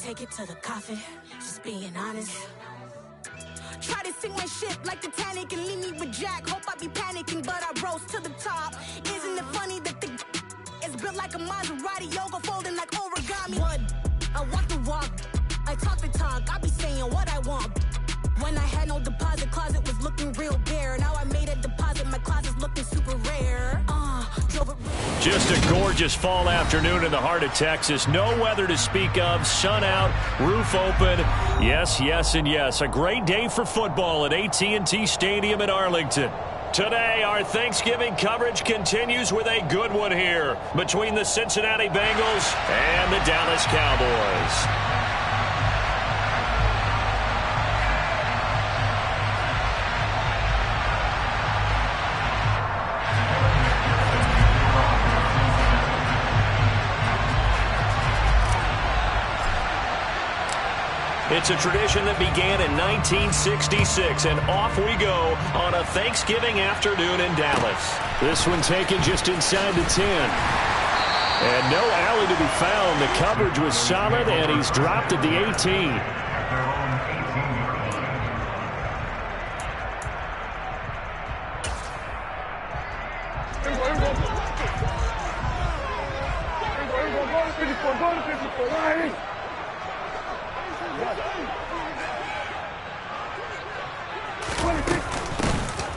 take it to the coffin, just being honest. Try to sink my ship like Titanic and leave me with Jack. Hope I be panicking, but I rose to the top. Isn't it funny that the is built like a Maserati, yoga folding like origami? What? I walk the walk, I talk the talk, I be saying what I want. When I had no deposit, closet was looking real bare. Now I made a deposit, my closet's looking super rare. Just a gorgeous fall afternoon in the heart of Texas. No weather to speak of. Sun out, roof open. Yes, yes, and yes. A great day for football at AT&T Stadium in Arlington. Today, our Thanksgiving coverage continues with a good one here between the Cincinnati Bengals and the Dallas Cowboys. It's a tradition that began in 1966, and off we go on a Thanksgiving afternoon in Dallas. This one taken just inside the 10. And no alley to be found. The coverage was solid, and he's dropped at the 18.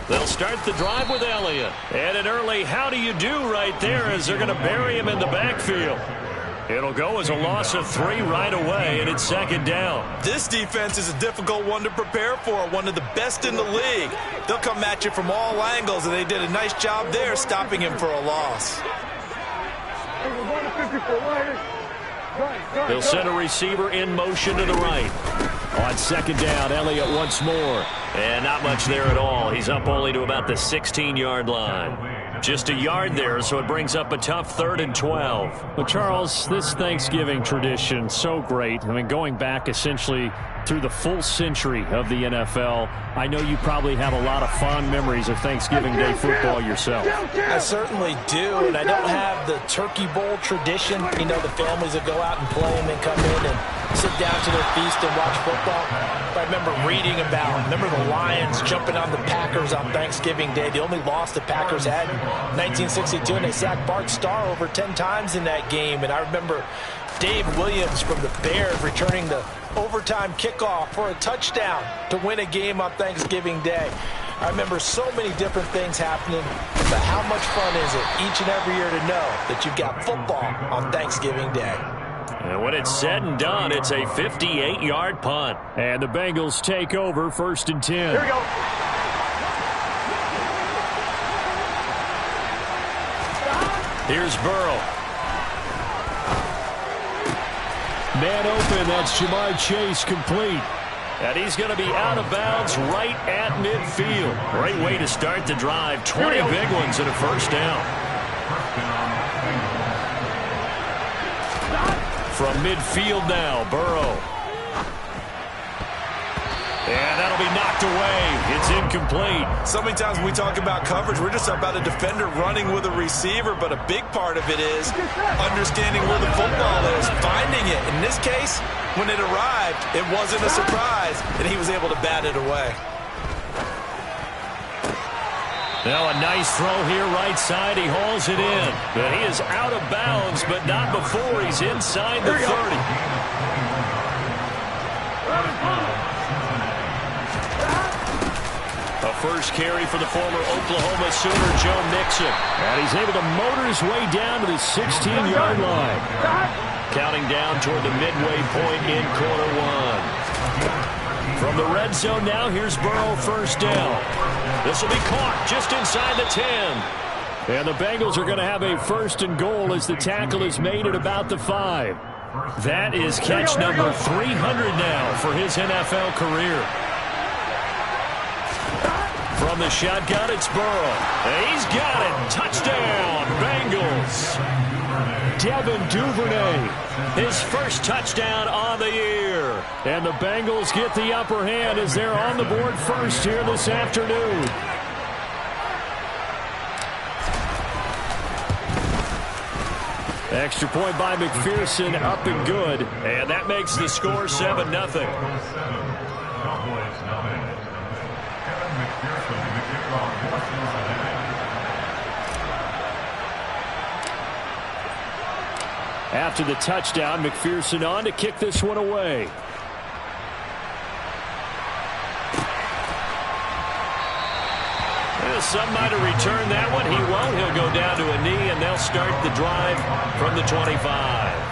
They'll start the drive with Elliott. And an early how do you do right there as they're going to bury him in the backfield. It'll go as a loss of 3 right away, and it's second down. This defense is a difficult one to prepare for, one of the best in the league. They'll come at you from all angles, and they did a nice job there stopping him for a loss. They'll send a receiver in motion to the right. On second down, Elliott once more. And not much there at all. He's up only to about the 16-yard line. Just a yard there, so it brings up a tough 3rd and 12. Well, Charles, this Thanksgiving tradition, so great. I mean, going back essentially through the full century of the NFL, I know you probably have a lot of fond memories of Thanksgiving Day football yourself. I certainly do, and I don't have the Turkey Bowl tradition. You know, the families that go out and play and then come in and sit down to their feast and watch football. But I remember reading the Lions jumping on the Packers on Thanksgiving Day. The only loss the Packers had in 1962, and they sacked Bart Starr over 10 times in that game. And I remember Dave Williams from the Bears returning the overtime kickoff for a touchdown to win a game on Thanksgiving Day. I remember so many different things happening, but how much fun is it each and every year to know that you've got football on Thanksgiving Day? And when it's said and done, it's a 58-yard punt. And the Bengals take over 1st and 10. Here we go. Here's Burrow. Man open, that's Jamar Chase complete. And he's going to be out of bounds right at midfield. Great way to start the drive. 20 big ones and a first down. From midfield now, Burrow. And that'll be knocked away. It's incomplete. So many times when we talk about coverage, we're just about a defender running with a receiver, but a big part of it is understanding where the football is, finding it. In this case, when it arrived, it wasn't a surprise, and he was able to bat it away. Now a nice throw here right side. He hauls it in. But he is out of bounds, but not before he's inside the 30. A first carry for the former Oklahoma Sooner, Joe Mixon. And he's able to motor his way down to the 16-yard line. Counting down toward the midway point in quarter 1. From the red zone now, here's Burrow, first down. This will be caught just inside the 10. And the Bengals are going to have a 1st and goal as the tackle is made at about the 5. That is catch number 300 now for his NFL career. From the shotgun, it's Burrow. And he's got it. Touchdown, Bengals. Devin Duvernay. His first touchdown on the year. And the Bengals get the upper hand as they're on the board first here this afternoon. Extra point by McPherson, up and good. And that makes the score 7-0. After the touchdown, McPherson on to kick this one away. Some might have returned that one. He won't. He'll go down to a knee, and they'll start the drive from the 25.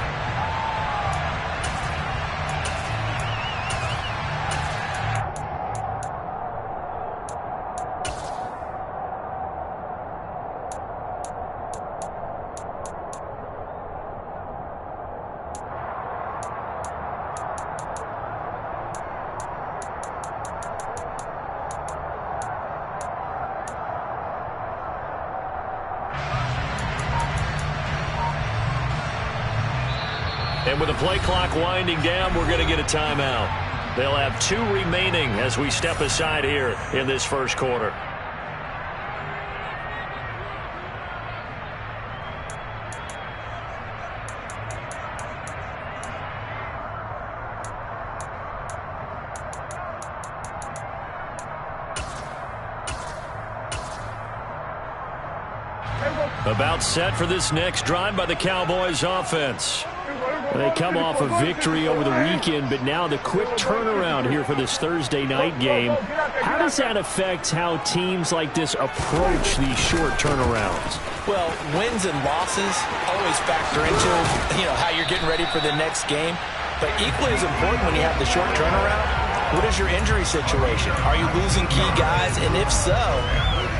And with the play clock winding down, we're going to get a timeout. They'll have 2 remaining as we step aside here in this first quarter. About set for this next drive by the Cowboys offense. They come off a victory over the weekend, but now the quick turnaround here for this Thursday night game. How does that affect how teams like this approach these short turnarounds? Well, wins and losses always factor into, how you're getting ready for the next game. But equally as important when you have the short turnaround, what is your injury situation? Are you losing key guys? And if so,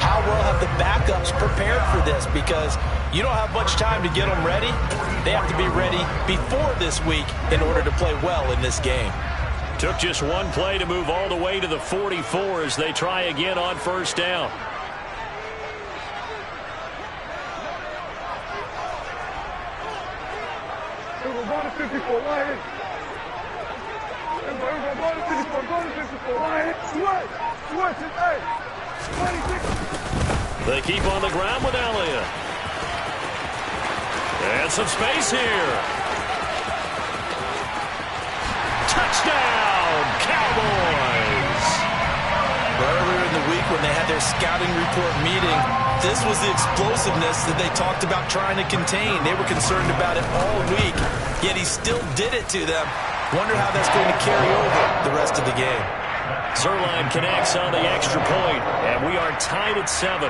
how well have the backups prepared for this? Because you don't have much time to get them ready. They have to be ready before this week in order to play well in this game. Took just one play to move all the way to the 44 as they try again on first down. They keep on the ground with Elliott. And some space here. Touchdown, Cowboys! Earlier in the week when they had their scouting report meeting, this was the explosiveness that they talked about trying to contain. They were concerned about it all week, yet he still did it to them. Wonder how that's going to carry over the rest of the game. Zerline connects on the extra point, and we are tied at 7.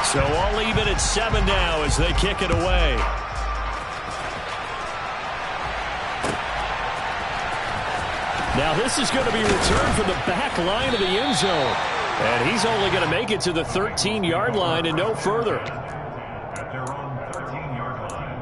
So all even at 7 now as they kick it away. Now this is going to be returned from the back line of the end zone. And he's only going to make it to the 13-yard line and no further. At their own 13-yard line.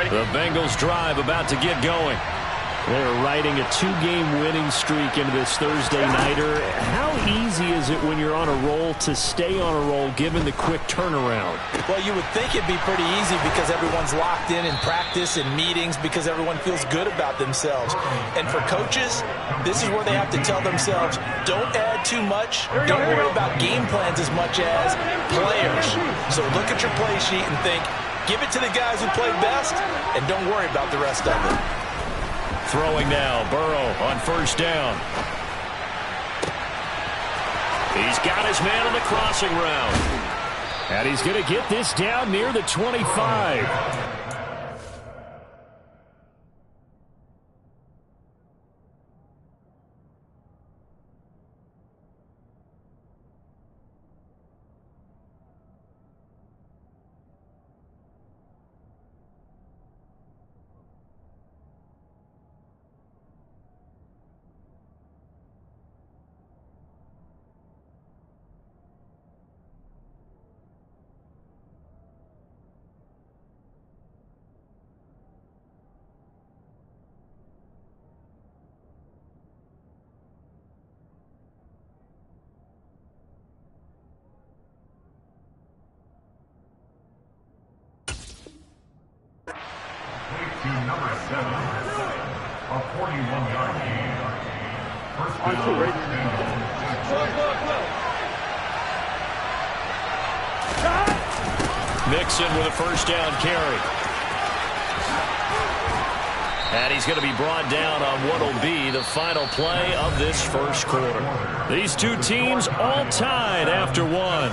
The Bengals drive about to get going. They're riding a 2-game winning streak into this Thursday nighter. How easy is it when you're on a roll to stay on a roll given the quick turnaround? Well, you would think it'd be pretty easy because everyone's locked in practice and meetings because everyone feels good about themselves. And for coaches, this is where they have to tell themselves, don't add too much. Don't worry about game plans as much as players. So look at your play sheet and think, give it to the guys who play best and don't worry about the rest of it. Throwing now, Burrow on first down. He's got his man on the crossing route. And he's going to get this down near the 25. to number 7. A 41-yard gain. First down, Mixon with a first down carry. And he's going to be brought down on what will be the final play of this first quarter. These two teams all tied after one.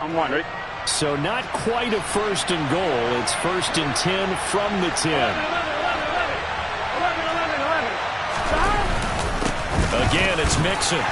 I'm one, right? So not quite a first and goal. It's first and 10 from the 10. 11. Again, it's Mixon.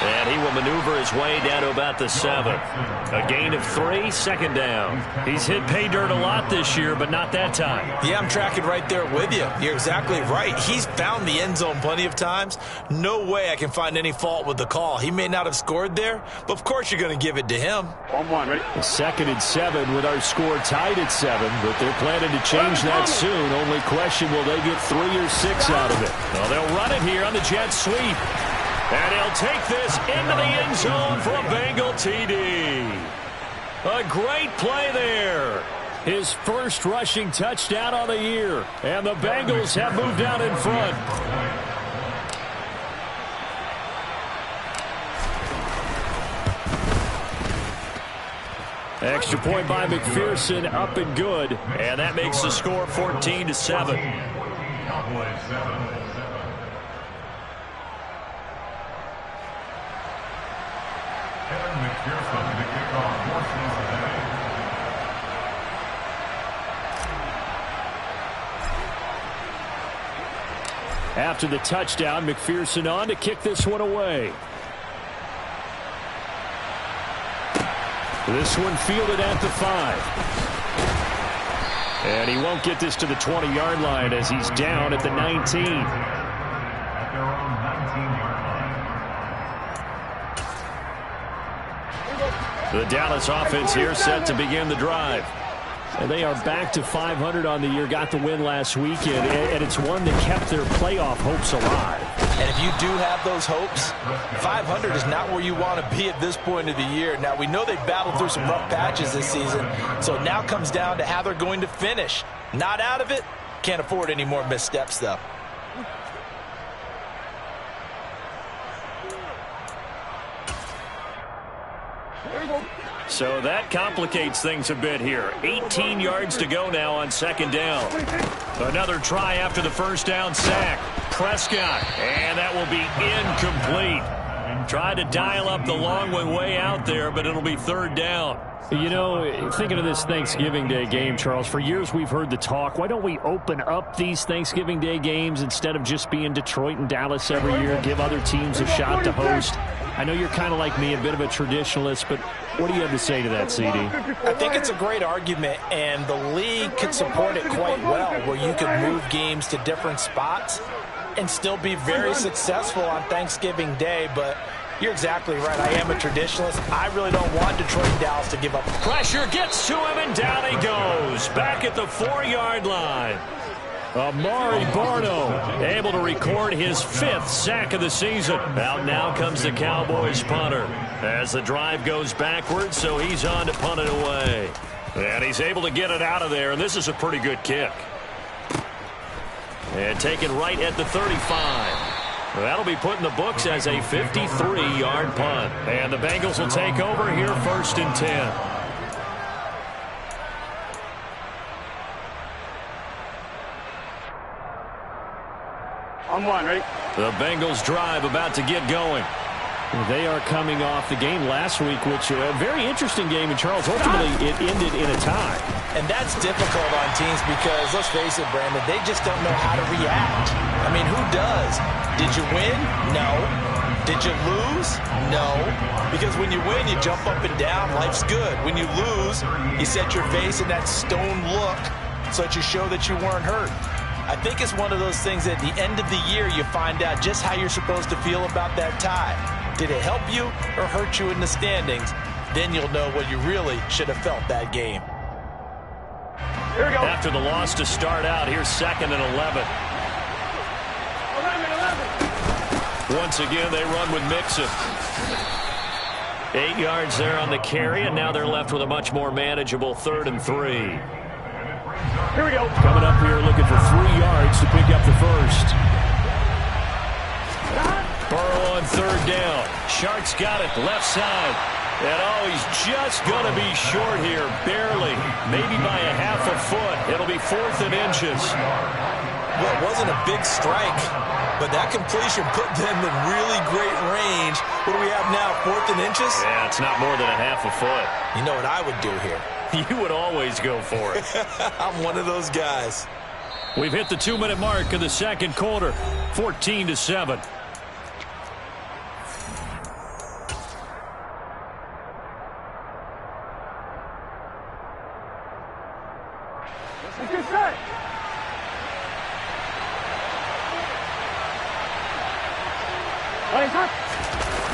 And he will maneuver his way down to about the 7. A gain of 3, second down. He's hit pay dirt a lot this year, but not that time. Yeah, I'm tracking right there with you. You're exactly right. He's found the end zone plenty of times. No way I can find any fault with the call. He may not have scored there, but of course you're going to give it to him. I'm one, right? Second and 7 with our score tied at 7, but they're planning to change that soon. Only question, will they get 3 or 6 out of it? Well, they'll run it here on the jet sweep. And he'll take this into the end zone for a Bengal TD. A great play there. His first rushing touchdown on the year. And the Bengals have moved out in front. Extra point by McPherson, up and good. And that makes the score 14-7. Cowboys 7. McPherson, the kickoff for Cincinnati. After the touchdown, McPherson on to kick this one away. This one fielded at the 5. And he won't get this to the 20-yard line as he's down at the 19. At their own 19-yard line. The Dallas offense here set to begin the drive. And they are back to 500 on the year, got the win last weekend, and it's one that kept their playoff hopes alive. And if you do have those hopes, 500 is not where you want to be at this point of the year. Now, we know they've battled through some rough patches this season, so it now comes down to how they're going to finish. Not out of it, can't afford any more missteps, though. So that complicates things a bit here. 18 yards to go now on second down. Another try after the first down sack. Prescott, and that will be incomplete. Tried to dial up the long one way out there, but it'll be third down. You know, thinking of this Thanksgiving Day game, Charles, for years we've heard the talk, why don't we open up these Thanksgiving Day games instead of just being Detroit and Dallas every year, give other teams a shot to host? I know you're kind of like me, a bit of a traditionalist, but what do you have to say to that, CD? I think it's a great argument, and the league could support it quite well, where you could move games to different spots and still be very successful on Thanksgiving Day, but you're exactly right. I am a traditionalist. I really don't want Detroit and Dallas to give up. Pressure gets to him, and down he goes. Back at the 4-yard line. Amari Barno able to record his 5th sack of the season. Out now comes the Cowboys punter as the drive goes backwards, so he's on to punt it away. And he's able to get it out of there, and this is a pretty good kick. And taken right at the 35. That'll be put in the books as a 53-yard punt. And the Bengals will take over here first and 10. I'm one, right? The Bengals drive about to get going. They are coming off the game last week, which a very interesting game, and Charles, ultimately it ended in a tie. And that's difficult on teams because, let's face it, Brandon, they just don't know how to react. I mean, who does? Did you win? No. Did you lose? No. Because when you win, you jump up and down. Life's good. When you lose, you set your face in that stone look so that you show that you weren't hurt. I think it's one of those things that at the end of the year, you find out just how you're supposed to feel about that tie. Did it help you or hurt you in the standings? Then you'll know what you really should have felt that game. Here we go. After the loss to start out, here's 2nd and 11. 11. Once again, they run with Mixon. 8 yards there on the carry, and now they're left with a much more manageable 3rd and 3. Here we go. Coming up here looking for 3 yards to pick up the first. Burrow on 3rd down. Shark's got it, left side. And he's just going to be short here, barely, maybe by a half a foot. It'll be 4th and inches. Well, it wasn't a big strike, but that completion put them in really great range. What do we have now, 4th and inches? Yeah, it's not more than a half a foot. You know what I would do here? You would always go for it. I'm one of those guys. We've hit the 2-minute mark of the second quarter, 14-7. Good set.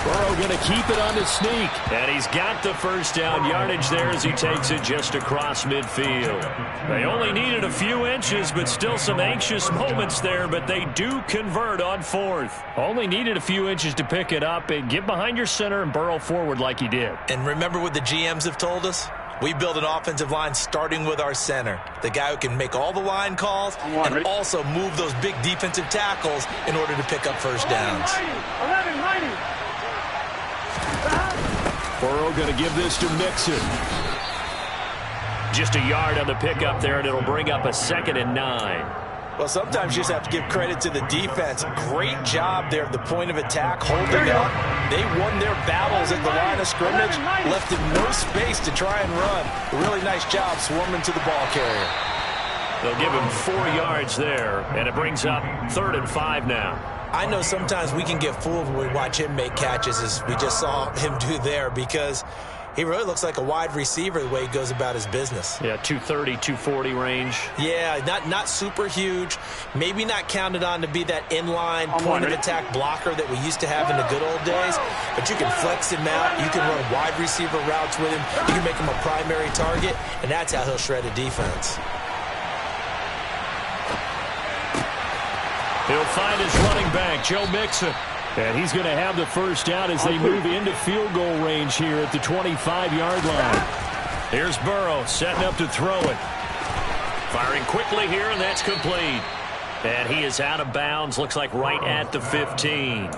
Burrow going to keep it on the sneak. And he's got the first down yardage there as he takes it just across midfield. They only needed a few inches, but still some anxious moments there, but they do convert on 4th. Only needed a few inches to pick it up and get behind your center and burrow forward like he did. And remember what the GMs have told us? We build an offensive line starting with our center, the guy who can make all the line calls and also move those big defensive tackles in order to pick up first downs. 11-90. Burrow going to give this to Mixon. Just a yard on the pickup there, and it'll bring up a 2nd and 9. Well, sometimes you just have to give credit to the defense. Great job there at the point of attack, holding up. They won their battles at the line of scrimmage, left them no space to try and run. A really nice job swarming to the ball carrier. They'll give him 4 yards there, and it brings up 3rd and 5 now. I know sometimes we can get fooled when we watch him make catches, as we just saw him do there, because he really looks like a wide receiver the way he goes about his business. Yeah, 230, 240 range. Yeah, not super huge. Maybe not counted on to be that inline point-of-attack blocker that we used to have in the good old days. But you can flex him out. You can run wide receiver routes with him. You can make him a primary target, and that's how he'll shred a defense. He'll find his running back, Joe Mixon. And he's going to have the first down as they move into field goal range here at the 25-yard line. Here's Burrow setting up to throw it. Firing quickly here, and that's complete. And he is out of bounds, looks like right at the 15.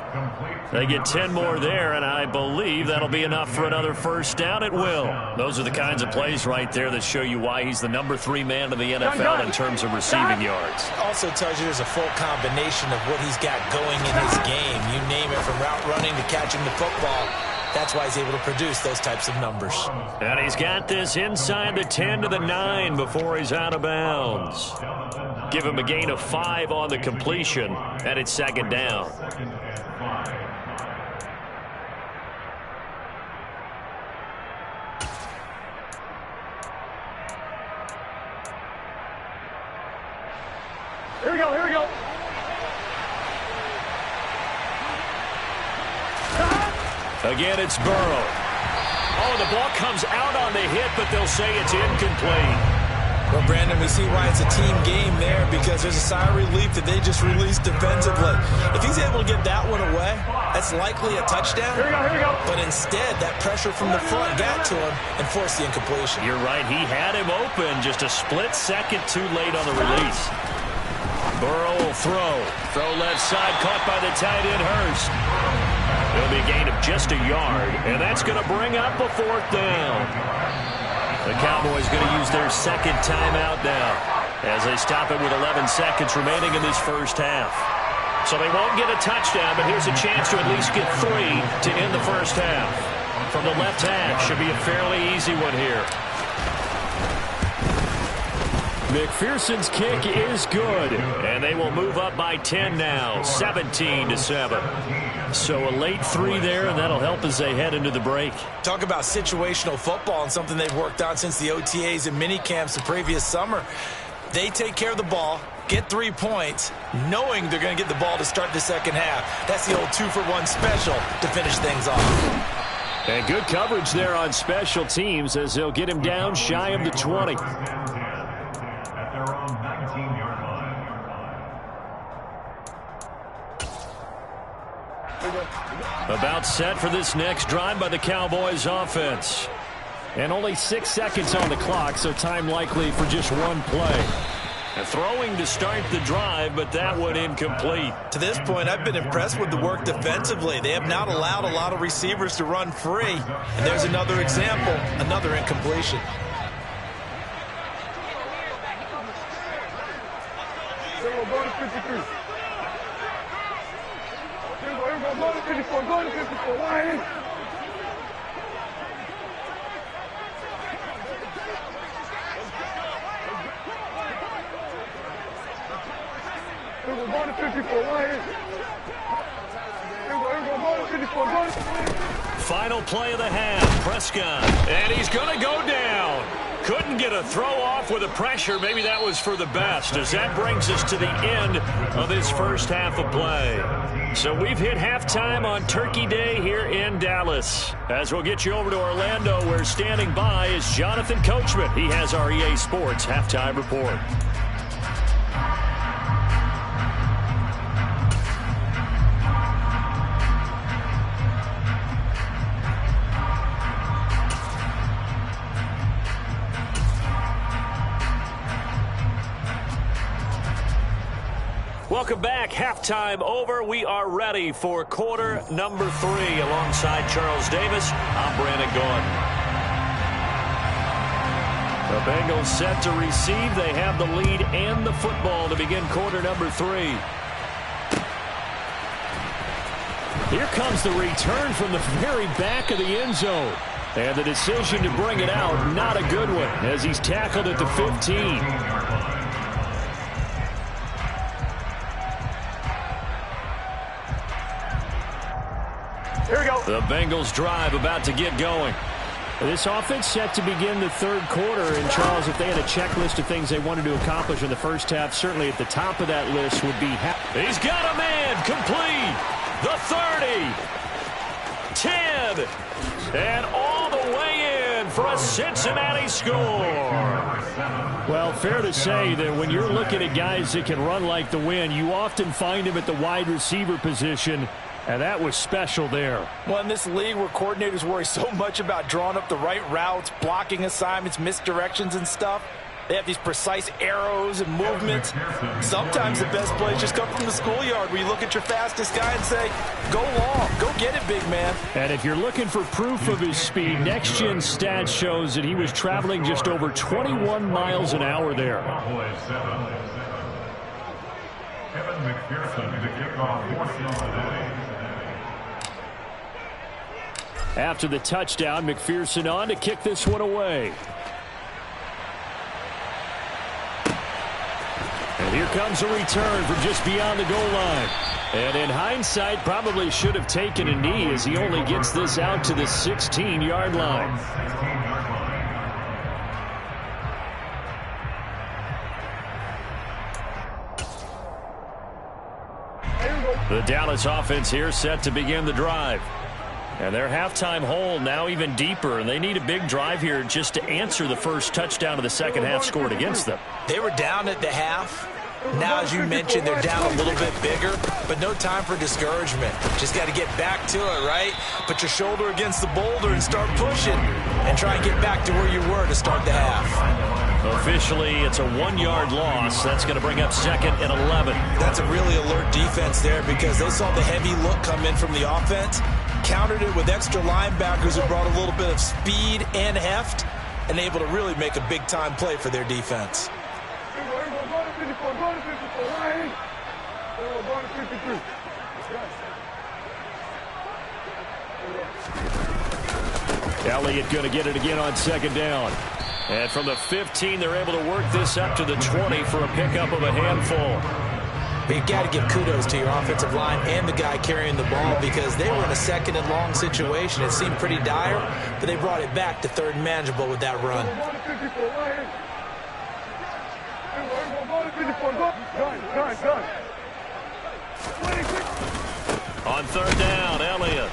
They get 10 more there, and I believe that'll be enough for another first down. It will. Those are the kinds of plays right there that show you why he's the number 3 man in the NFL in terms of receiving yards. Also tells you there's a full combination of what he's got going in his game. You name it, from route running to catching the football. That's why he's able to produce those types of numbers. And he's got this inside the 10 to the 9 before he's out of bounds. Give him a gain of 5 on the completion, and it's 2nd down. Here we go, here we go. Again, it's Burrow. Oh, the ball comes out on the hit, but they'll say it's incomplete. Well, Brandon, we see why it's a team game there, because there's a sigh of relief that they just released defensively. If he's able to get that one away, that's likely a touchdown. Here we go. But instead, that pressure from the front got to him and forced the incompletion. You're right. He had him open just a split second too late on the release. Burrow will throw. Throw left side, caught by the tight end, Hurst. It'll be a gain of just a yard, and that's going to bring up a 4th down. The Cowboys going to use their 2nd timeout now as they stop it with 11 seconds remaining in this first half. So they won't get a touchdown, but here's a chance to at least get 3 to end the first half. From the left half, should be a fairly easy one here. McPherson's kick is good, and they will move up by 10 now, 17-7. So a late 3 there, and that'll help as they head into the break. Talk about situational football and something they've worked on since the OTAs and mini camps the previous summer. They take care of the ball, get 3 points, knowing they're going to get the ball to start the second half. That's the old 2-for-1 special to finish things off. And good coverage there on special teams as they'll get him down shy of the 20. About set for this next drive by the Cowboys offense. And only 6 seconds on the clock, so time likely for just one play. And throwing to start the drive, but that one incomplete. To this point, I've been impressed with the work defensively. They have not allowed a lot of receivers to run free. And there's another example, another incompletion. Final play of the half, Prescott. And he's going to go down. Couldn't get a throw off with the pressure. Maybe that was for the best, as that brings us to the end of this first half of play. So we've hit halftime on Turkey Day here in Dallas. As we'll get you over to Orlando, where standing by is Jonathan Coachman. He has our EA Sports halftime report. Welcome back. Halftime over. We are ready for quarter number 3. Alongside Charles Davis, I'm Brandon Gordon. The Bengals set to receive. They have the lead and the football to begin quarter number 3. Here comes the return from the very back of the end zone. And the decision to bring it out, not a good one, as he's tackled at the 15. Here we go. The Bengals drive about to get going. This offense set to begin the third quarter. And, Charles, if they had a checklist of things they wanted to accomplish in the first half, certainly at the top of that list would be... He's got a man complete. The 30. 10. And all the way in for a Cincinnati score. Well, fair to say that when you're looking at guys that can run like the wind, you often find them at the wide receiver position. And that was special there. Well, in this league where coordinators worry so much about drawing up the right routes, blocking assignments, misdirections and stuff, they have these precise arrows and movements. Sometimes the best plays just come from the schoolyard, where you look at your fastest guy and say, go long, go get it, big man. And if you're looking for proof of his speed, Next Gen Stats shows that he was traveling just over 21 miles an hour there. Kevin McPherson to kick off portion of the day. After the touchdown, McPherson on to kick this one away. And here comes a return from just beyond the goal line. And in hindsight, probably should have taken a knee, as he only gets this out to the 16-yard line. The Dallas offense here set to begin the drive. And their halftime hole now even deeper, and they need a big drive here just to answer the first touchdown of the second half scored against them. They were down at the half. Now, as you mentioned, they're down a little bit bigger, but no time for discouragement. Just got to get back to it, right? Put your shoulder against the boulder and start pushing, and try and get back to where you were to start the half. Officially, it's a 1-yard loss. That's going to bring up second and 11. That's a really alert defense there, because they saw the heavy look come in from the offense, countered it with extra linebackers who brought a little bit of speed and heft, and able to really make a big-time play for their defense. Elliott going to get it again on second down. And from the 15, they're able to work this up to the 20 for a pickup of a handful. You've got to give kudos to your offensive line and the guy carrying the ball, because they were in a second and long situation. It seemed pretty dire, but they brought it back to third and manageable with that run. On third down, Elliott.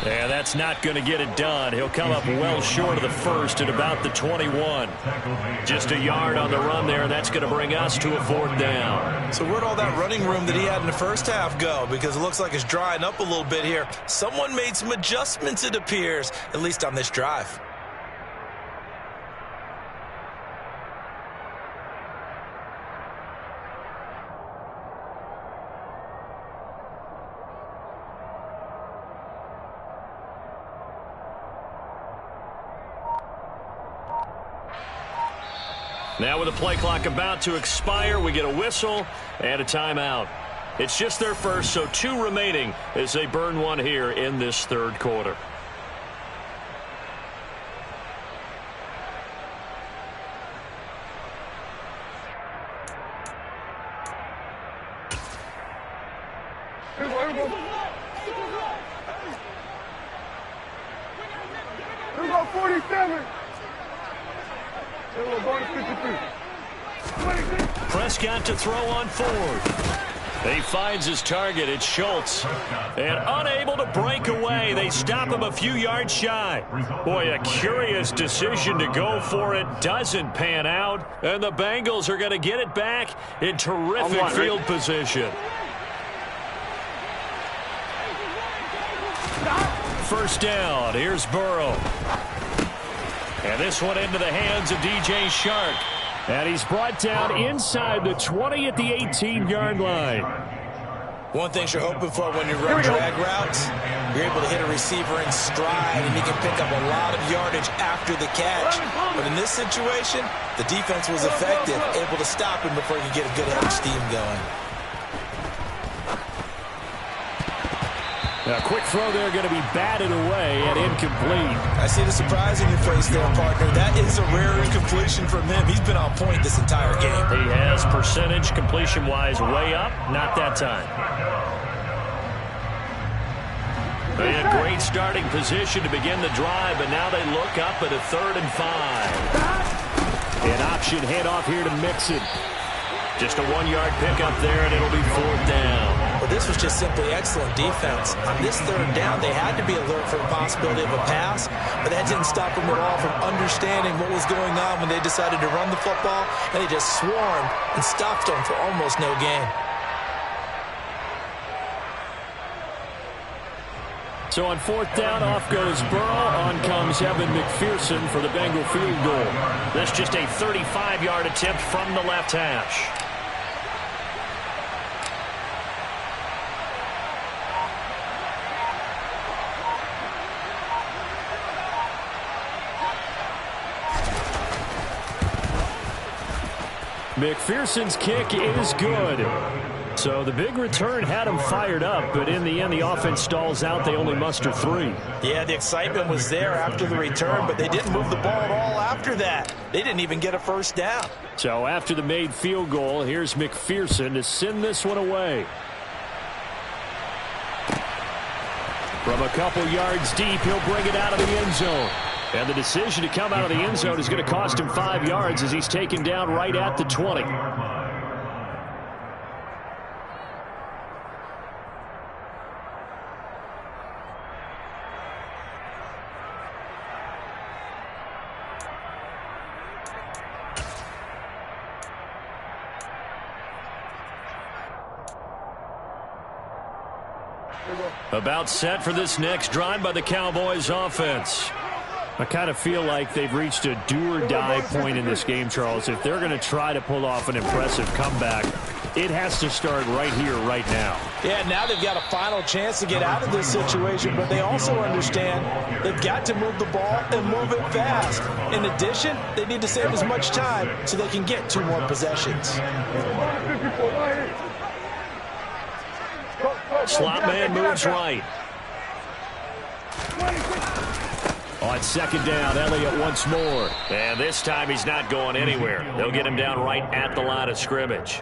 Yeah, that's not going to get it done. He'll come up well short of the first at about the 21. Just a yard on the run there, and that's going to bring us to a 4th down. So where'd all that running room that he had in the first half go? Because it looks like it's drying up a little bit here. Someone made some adjustments, it appears, at least on this drive. Now with the play clock about to expire, we get a whistle and a timeout. It's just their first, so 2 remaining as they burn one here in this 3rd quarter. Here we go, 47. Prescott to throw on 4th. He finds his target. It's Schultz. And unable to break away. They stop him a few yards shy. Boy, a curious decision to go for it. Doesn't pan out. And the Bengals are going to get it back in terrific field position. First down. Here's Burrow. And this one into the hands of DJ Shark. And he's brought down inside the 20 at the 18-yard line. One thing you're hoping for when you run drag routes, you're able to hit a receiver in stride, and he can pick up a lot of yardage after the catch. But in this situation, the defense was effective, able to stop him before he could get a good head of steam going. A quick throw there going to be batted away and incomplete. I see the surprise in your face there, partner. That is a rare incompletion from him. He's been on point this entire game. He has percentage completion-wise way up. Not that time. They had great starting position to begin the drive, but now they look up at a 3rd and 5. An option handoff here to Mixon. Just a 1-yard pickup there, and it'll be 4th down. Well, this was just simply excellent defense. On this 3rd down, they had to be alert for the possibility of a pass, but that didn't stop them at all from understanding what was going on when they decided to run the football, and they just swarmed and stopped them for almost no gain. So on 4th down, off goes Burrow. On comes Evan McPherson for the Bengal field goal. That's just a 35-yard attempt from the left hash. McPherson's kick is good. So the big return had him fired up, but in the end, the offense stalls out. They only muster 3. Yeah, the excitement was there after the return, but they didn't move the ball at all after that. They didn't even get a first down. So after the made field goal, here's McPherson to send this one away. From a couple yards deep, he'll bring it out of the end zone. And the decision to come out of the end zone is going to cost him 5 yards as he's taken down right at the 20. About set for this next drive by the Cowboys offense. I kind of feel like they've reached a do-or-die point in this game, Charles. If they're going to try to pull off an impressive comeback, it has to start right here, right now. Yeah, now they've got a final chance to get out of this situation, but they also understand they've got to move the ball and move it fast. In addition, they need to save as much time so they can get 2 more possessions. Slot man moves right. On 2nd down, Elliott once more. And this time he's not going anywhere. They'll get him down right at the line of scrimmage.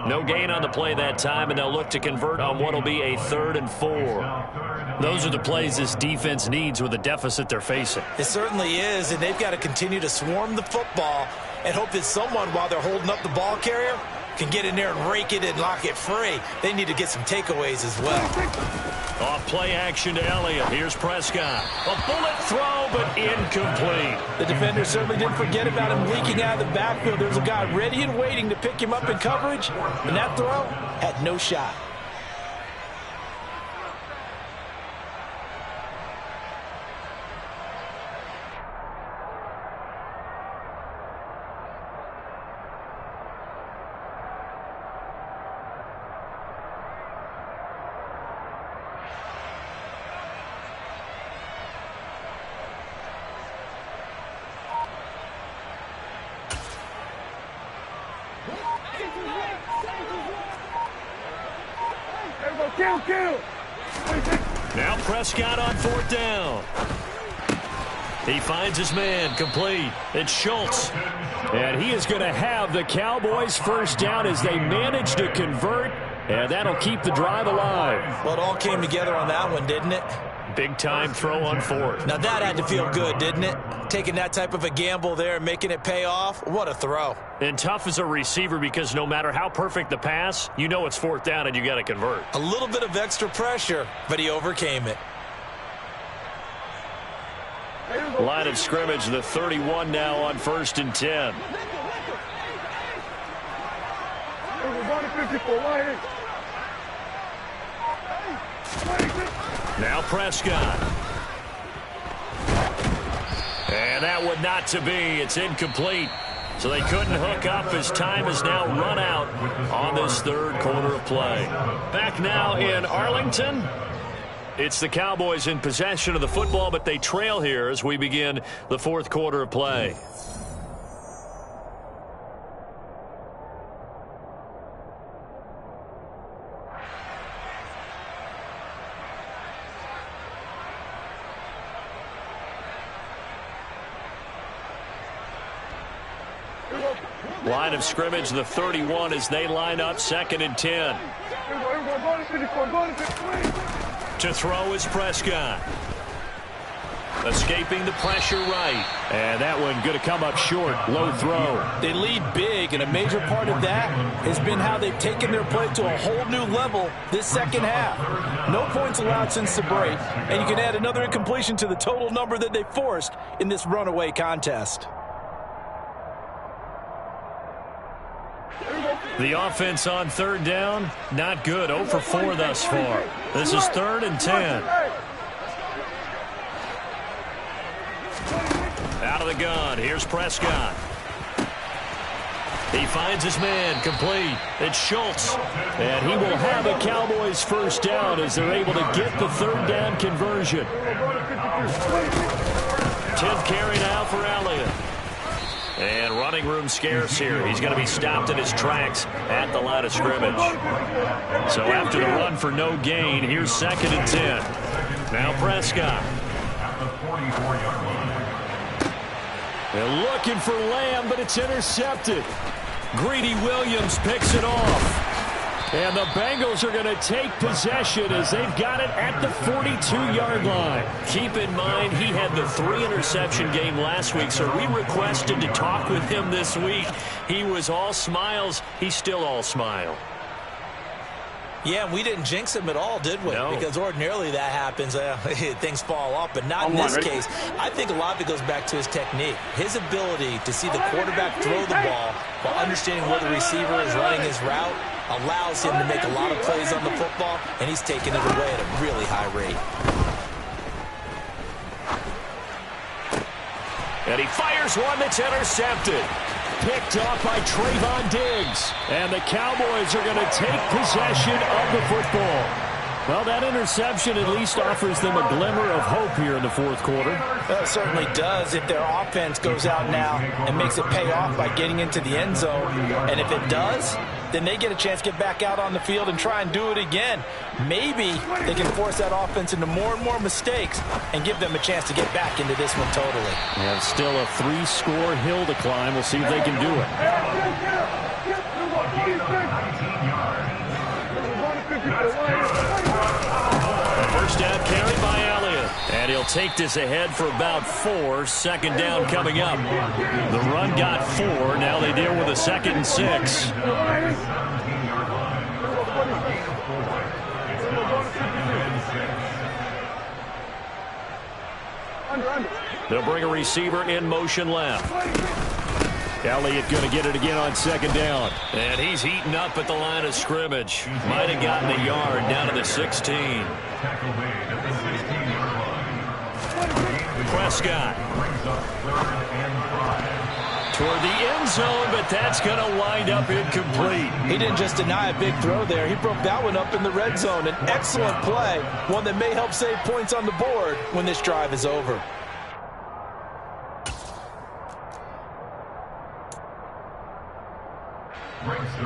No gain on the play that time, and they'll look to convert on what will be a 3rd and 4. Those are the plays this defense needs with the deficit they're facing. It certainly is, and they've got to continue to swarm the football and hope that someone, while they're holding up the ball carrier, can get in there and rake it and lock it free, they need to get some takeaways as well. Off play action to Elliott. Here's Prescott. A bullet throw, but incomplete. The defender certainly didn't forget about him leaking out of the backfield. There's a guy ready and waiting to pick him up in coverage, and that throw had no shot. Kill. Now Prescott on 4th down. He finds his man, complete. It's Schultz. And he is going to have the Cowboys 1st down as they manage to convert, and that'll keep the drive alive. Well, it all came together on that one, didn't it? Big-time throw on 4th. Now that had to feel good, didn't it? Taking that type of a gamble there and making it pay off. What a throw. And tough as a receiver because no matter how perfect the pass, you know it's 4th down and you got to convert. A little bit of extra pressure, but he overcame it. Line of scrimmage, the 31 now on 1st and 10. Now Prescott. And that would not to be. It's incomplete. So they couldn't hook up as time has now run out on this 3rd quarter of play. Back now in Arlington. It's the Cowboys in possession of the football, but they trail here as we begin the 4th quarter of play. Line of scrimmage, the 31 as they line up 2nd and 10. To throw is Prescott. Escaping the pressure right. And that one going to come up short. Low throw. They lead big, and a major part of that has been how they've taken their play to a whole new level this 2nd half. No points allowed since the break, and you can add another incompletion to the total number that they forced in this runaway contest. The offense on 3rd down, not good. 0 for 4 thus far. This is 3rd and 10. Out of the gun. Here's Prescott. He finds his man, complete. It's Schultz. And he will have a Cowboys 1st down as they're able to get the 3rd down conversion. 10th carry now for Elliott. And running room scarce here. He's going to be stopped in his tracks at the line of scrimmage. So after the run for no gain, here's 2nd and 10. Now Prescott. They're looking for Lamb, but it's intercepted. Greedy Williams picks it off. And the Bengals are going to take possession as they've got it at the 42-yard line. Keep in mind, he had the 3-interception game last week, so we requested to talk with him this week. He was all smiles. He's still all smile. Yeah, we didn't jinx him at all, did we? No. Because ordinarily that happens. Things fall off, but not in this case. I think a lot of it goes back to his technique. His ability to see the quarterback throw the ball while understanding where the receiver is running his route allows him to make a lot of plays on the football, and he's taking it away at a really high rate. And he fires one that's intercepted. Picked off by Trayvon Diggs. And the Cowboys are going to take possession of the football. Well, that interception at least offers them a glimmer of hope here in the 4th quarter. Well, it certainly does if their offense goes out now and makes it pay off by getting into the end zone. And if it does, then they get a chance to get back out on the field and try and do it again. Maybe they can force that offense into more and more mistakes and give them a chance to get back into this one totally. And still a 3-score hill to climb. We'll see if they can do it. A 1st down carry by Elliott. And he'll They'll take this ahead for about 4. Second down coming up. The run got 4. Now they deal with a 2nd and 6. They'll bring a receiver in motion left. Elliott going to get it again on 2nd down. And he's heating up at the line of scrimmage. Might have gotten a yard down to the 16. Prescott. Toward the end zone, but that's going to wind up incomplete. He didn't just deny a big throw there. He broke that one up in the red zone. An excellent play, one that may help save points on the board when this drive is over.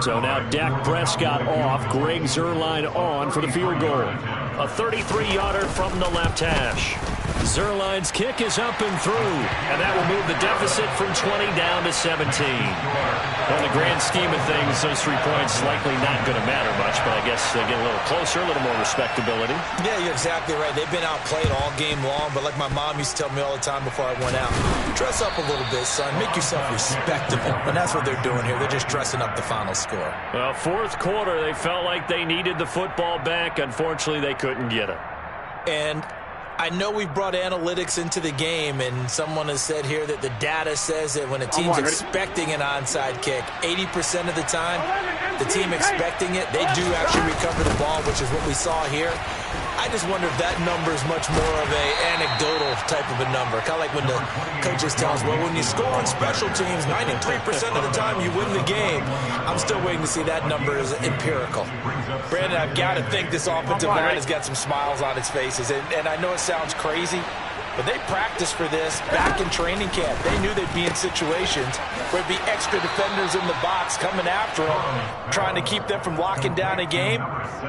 So now Dak Prescott off, Greg Zuerlein on for the field goal. A 33-yarder from the left hash. Zuerlein's kick is up and through, and that will move the deficit from 20 down to 17. On the grand scheme of things, those 3 points likely not going to matter much, but I guess they get a little closer, a little more respectability. Yeah, you're exactly right. They've been outplayed all game long, but like my mom used to tell me all the time before I went out, dress up a little bit, son. Make yourself respectable. And that's what they're doing here. They're just dressing up the final score. Well, 4th quarter, they felt like they needed the football back. Unfortunately, they couldn't get it. And I know we've brought analytics into the game, and someone has said here that the data says that when a team's expecting an onside kick, 80% of the time, the team expecting it, they do actually recover the ball, which is what we saw here. I just wonder if that number is much more of a anecdotal type of a number. Kind of like when the coaches tell us, well, when you score on special teams, 93% of the time you win the game. I'm still waiting to see that number is empirical. Brandon, I've got to think this offensive line has got some smiles on its faces. And I know it sounds crazy, but they practiced for this back in training camp. They knew they'd be in situations where there'd be extra defenders in the box coming after them, trying to keep them from locking down a game.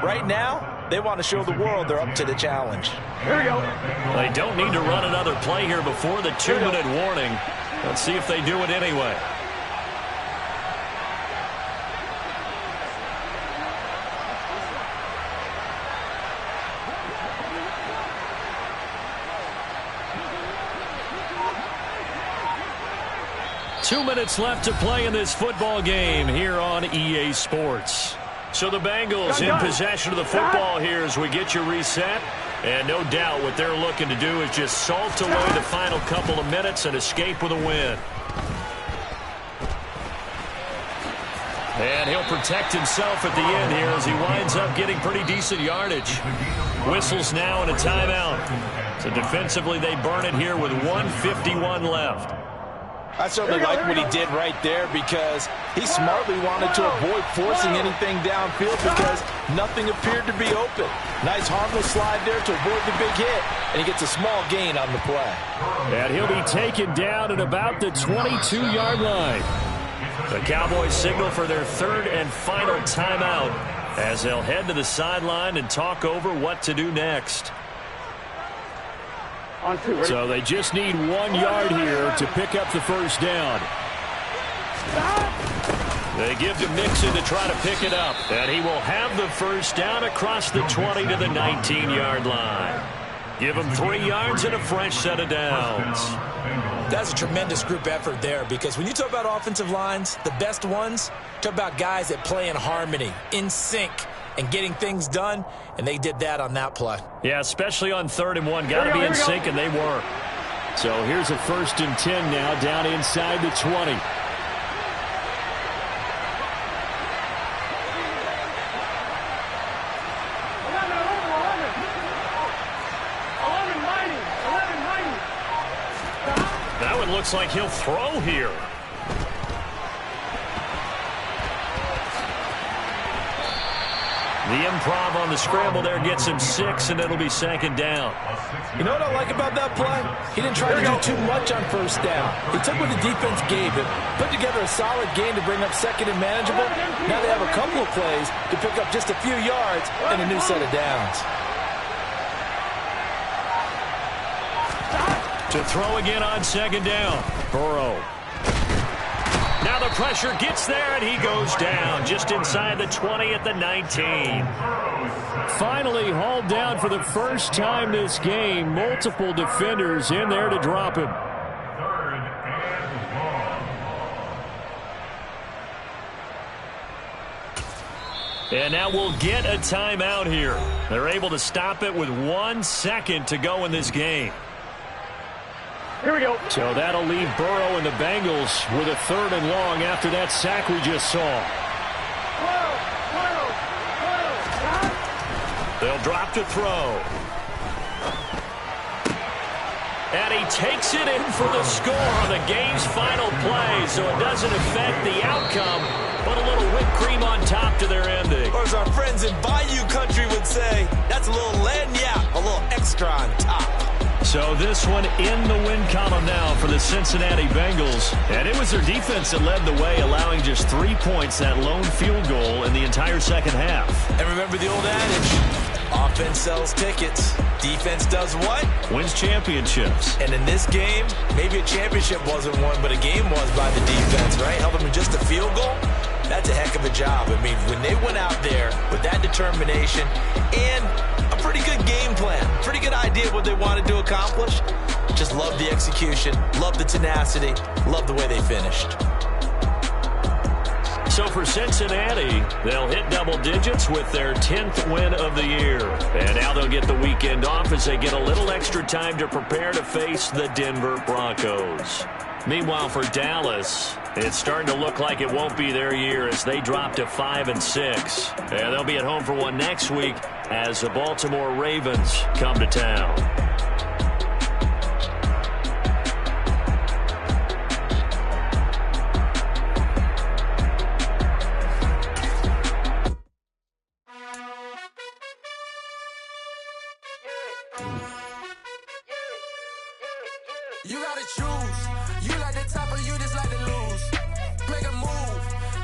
Right now, they want to show the world they're up to the challenge. Here we go. They don't need to run another play here before the 2-minute warning. Let's see if they do it anyway. Two minutes left to play in this football game here on EA Sports. So the Bengals in possession of the football here as we get you reset. And no doubt what they're looking to do is just salt away the final couple of minutes and escape with a win. And he'll protect himself at the end here as he winds up getting pretty decent yardage. Whistles now and a timeout. So defensively they burn it here with 1:51 left. I certainly like what he did right there because he smartly wanted to avoid forcing anything downfield because nothing appeared to be open. Nice harmless slide there to avoid the big hit, and he gets a small gain on the play. And he'll be taken down at about the 22-yard line. The Cowboys signal for their 3rd and final timeout as they'll head to the sideline and talk over what to do next. So they just need 1 yard here to pick up the first down. They give to Mixon to try to pick it up. And he will have the first down across the 20 to the 19-yard line. Give him 3 yards and a fresh set of downs. That's a tremendous group effort there because when you talk about offensive lines, the best ones, talk about guys that play in harmony, in sync, and getting things done, and they did that on that play. Yeah, especially on 3rd and 1. Got to be in sync, and they were. So here's a 1st and 10 now down inside the 20. That one looks like he'll throw here. The improv on the scramble there gets him 6, and it'll be 2nd down. You know what I like about that play? He didn't try to do too much on 1st down. He took what the defense gave him, put together a solid game to bring up 2nd and manageable. Now they have a couple of plays to pick up just a few yards and a new set of downs. To throw again on 2nd down. Burrow. Now the pressure gets there, and he goes down just inside the 20 at the 19. Finally hauled down for the first time this game. Multiple defenders in there to drop him. And now we'll get a timeout here. They're able to stop it with 1 second to go in this game. Here we go. So that'll leave Burrow and the Bengals with a 3rd and long after that sack we just saw. They'll drop to throw. And he takes it in for the score on the game's final play, so it doesn't affect the outcome, but a little whipped cream on top to their ending. Or as our friends in Bayou Country would say, that's a little lagniappe, a little extra on top. So this one in the win column now for the Cincinnati Bengals. And it was their defense that led the way, allowing just 3 points, that lone field goal in the entire second half. And remember the old adage, offense sells tickets. Defense does what? Wins championships. And in this game, maybe a championship wasn't won, but a game was by the defense, right? Held them in just a field goal. That's a heck of a job. I mean, when they went out there with that determination and a pretty good game plan, pretty good idea of what they wanted to accomplish, just love the execution, love the tenacity, love the way they finished. So for Cincinnati, they'll hit double digits with their 10th win of the year. And now they'll get the weekend off as they get a little extra time to prepare to face the Denver Broncos. Meanwhile, for Dallas, it's starting to look like it won't be their year as they drop to 5-6. And they'll be at home for one next week as the Baltimore Ravens come to town.